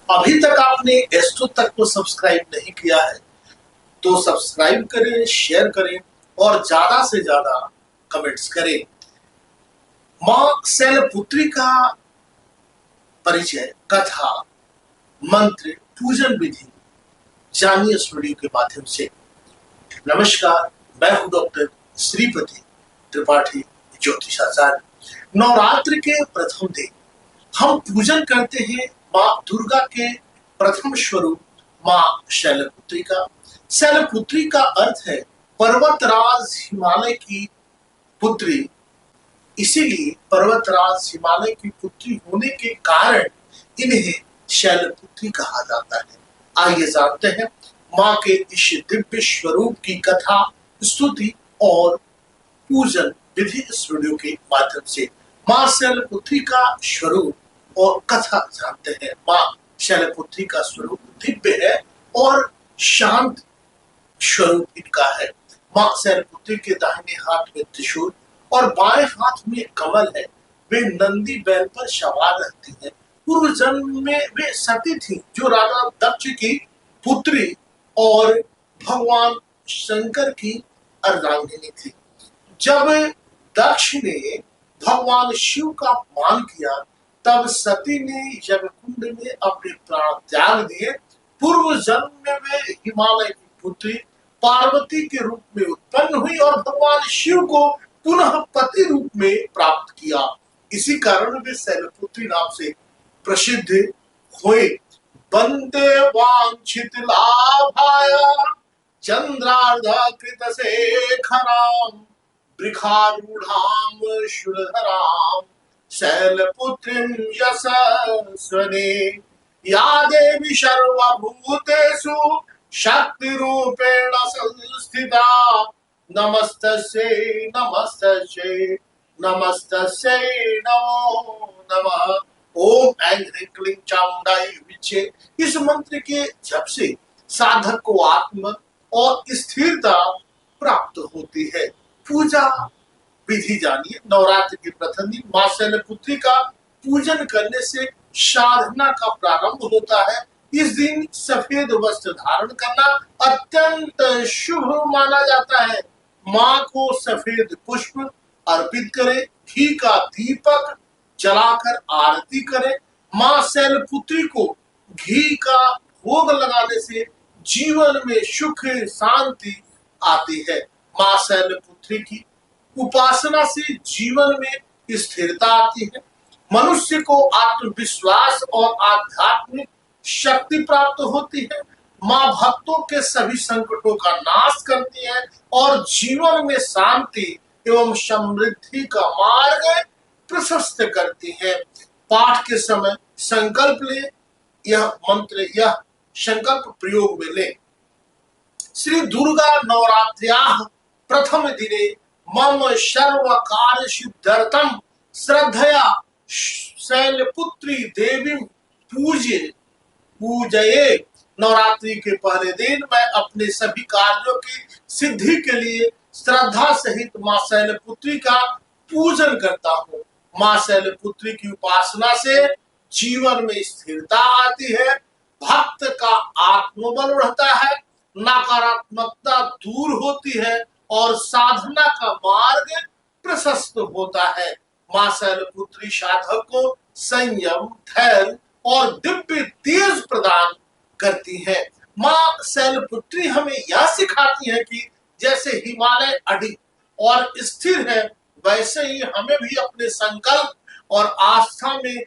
अभी तक आपने एस्ट्रो तक को सब्सक्राइब नहीं किया है तो सब्सक्राइब करें, शेयर करें और ज्यादा से ज्यादा कमेंट्स करें। मां शैलपुत्री का परिचय, कथा, मंत्र, पूजन विधि जानिए इस वीडियो के माध्यम से। नमस्कार, मैं हूं डॉक्टर श्रीपति त्रिपाठी, ज्योतिषाचार्य। नवरात्र के प्रथम दिन हम पूजन करते हैं मां दुर्गा के प्रथम स्वरूप मां शैलपुत्री का। शैलपुत्री का अर्थ है पर्वतराज हिमालय की पुत्री। इसीलिए पर्वतराज हिमालय की पुत्री होने के कारण इन्हें शैलपुत्री कहा जाता है। आइए जानते हैं मां के इस दिव्य स्वरूप की कथा, स्तुति और पूजन विधि इस वीडियो के माध्यम से। मां शैलपुत्री का स्वरूप और कथा जानते हैं। मां शैलपुत्री का स्वरूप दिव्य है और शांत स्वरूप इनका है। मां शैलपुत्री के दाहिने हाथ में त्रिशूल और बाएं हाथ में कमल है। वे नंदी बैल पर सवार रहती हैं। पूर्व जन्म में वे सती थी, जो राजा दक्ष की पुत्री और भगवान शंकर की अर्धांगिनी थी। जब दक्ष ने भगवान शिव का अपमान किया, तब सती ने यज्ञकुंड में अपने प्राण त्याग दिए। पूर्व जन्म में वे हिमालय की पुत्री पार्वती के रूप में उत्पन्न हुई और भगवान शिव को पुनः पति रूप में प्राप्त किया। इसी कारण वे शैलपुत्री नाम से प्रसिद्ध हुए। वंदे वांछित लाभाय चंद्रार्धकृत शेखराम वृखारूढ़ाम शूलधराम शैलपुत्रीं यशस्वने या देवी सर्वभूतेषु शक्तिरूपेण संस्थिता नमस्तस्यै नमस्तस्यै नमस्तस्यै नमो नमः। ओम ऐं ह्रीं क्लीं चामुंडाई विचे। इस मंत्र के जप से साधक को आत्म और स्थिरता प्राप्त होती है। पूजा विधि जानिए। नवरात्र के प्रथम दिन मां शैलपुत्री का पूजन करने से साधना का प्रारंभ होता है। इस दिन सफेद वस्त्र धारण करना अत्यंत शुभ माना जाता है। मां को सफेद पुष्प अर्पित करें, घी का दीपक जलाकर आरती करें। मां शैलपुत्री को घी का भोग लगाने से जीवन में सुख शांति आती है। मां शैलपुत्री की उपासना से जीवन में स्थिरता आती है। मनुष्य को आत्मविश्वास और आध्यात्मिक शक्ति प्राप्त होती है। मां भक्तों के सभी संकटों का नाश करती है और जीवन में शांति एवं समृद्धि का मार्ग प्रशस्त करती है। पाठ के समय संकल्प ले, यह मंत्र, यह संकल्प प्रयोग में ले। श्री दुर्गा नवरात्र्याः प्रथम दिने मम सर्व कार्य सिद्ध्यर्थम श्रद्धया शैलपुत्री देवी पूजये। नवरात्रि के पहले दिन मैं अपने सभी कार्यों की सिद्धि के लिए श्रद्धा सहित मां शैलपुत्री का पूजन करता हूँ। मां शैलपुत्री की उपासना से जीवन में स्थिरता आती है, भक्त का आत्मबल बढ़ता है, नकारात्मकता दूर होती है और साधना का मार्ग प्रशस्त होता है। मां शैलपुत्री साधक को संयम, धैर्य और दिव्य तेज प्रदान करती है। मां शैलपुत्री हमें यह सिखाती है कि जैसे हिमालय अडिग और स्थिर है, वैसे ही हमें भी अपने संकल्प और आस्था में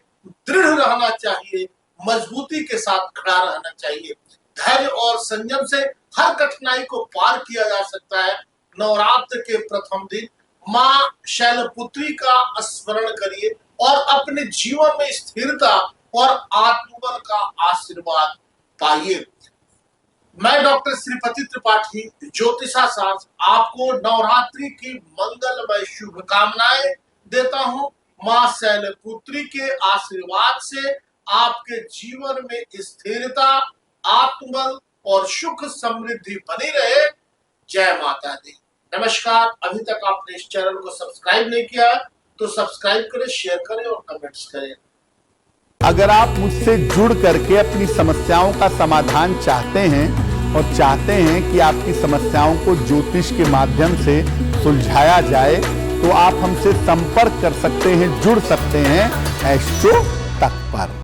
दृढ़ रहना चाहिए, मजबूती के साथ खड़ा रहना चाहिए। धैर्य और संयम से हर कठिनाई को पार किया जा सकता है। नवरात्र के प्रथम दिन मां शैलपुत्री का स्मरण करिए और अपने जीवन में स्थिरता और आत्मबल का आशीर्वाद पाइए। मैं डॉक्टर श्रीपति त्रिपाठी, ज्योतिषाचार्य, आपको नवरात्रि की मंगलमय शुभकामनाएं देता हूं। मां शैलपुत्री के आशीर्वाद से आपके जीवन में स्थिरता, आत्मबल और सुख समृद्धि बनी रहे। जय माता दी। नमस्कार। अभी तक आपने इस चैनल को सब्सक्राइब नहीं किया तो सब्सक्राइब करें, शेयर करें और कमेंट्स करें। अगर आप मुझसे जुड़ करके अपनी समस्याओं का समाधान चाहते हैं और चाहते हैं कि आपकी समस्याओं को ज्योतिष के माध्यम से सुलझाया जाए, तो आप हमसे संपर्क कर सकते हैं, जुड़ सकते हैं एस्ट्रो तक पर।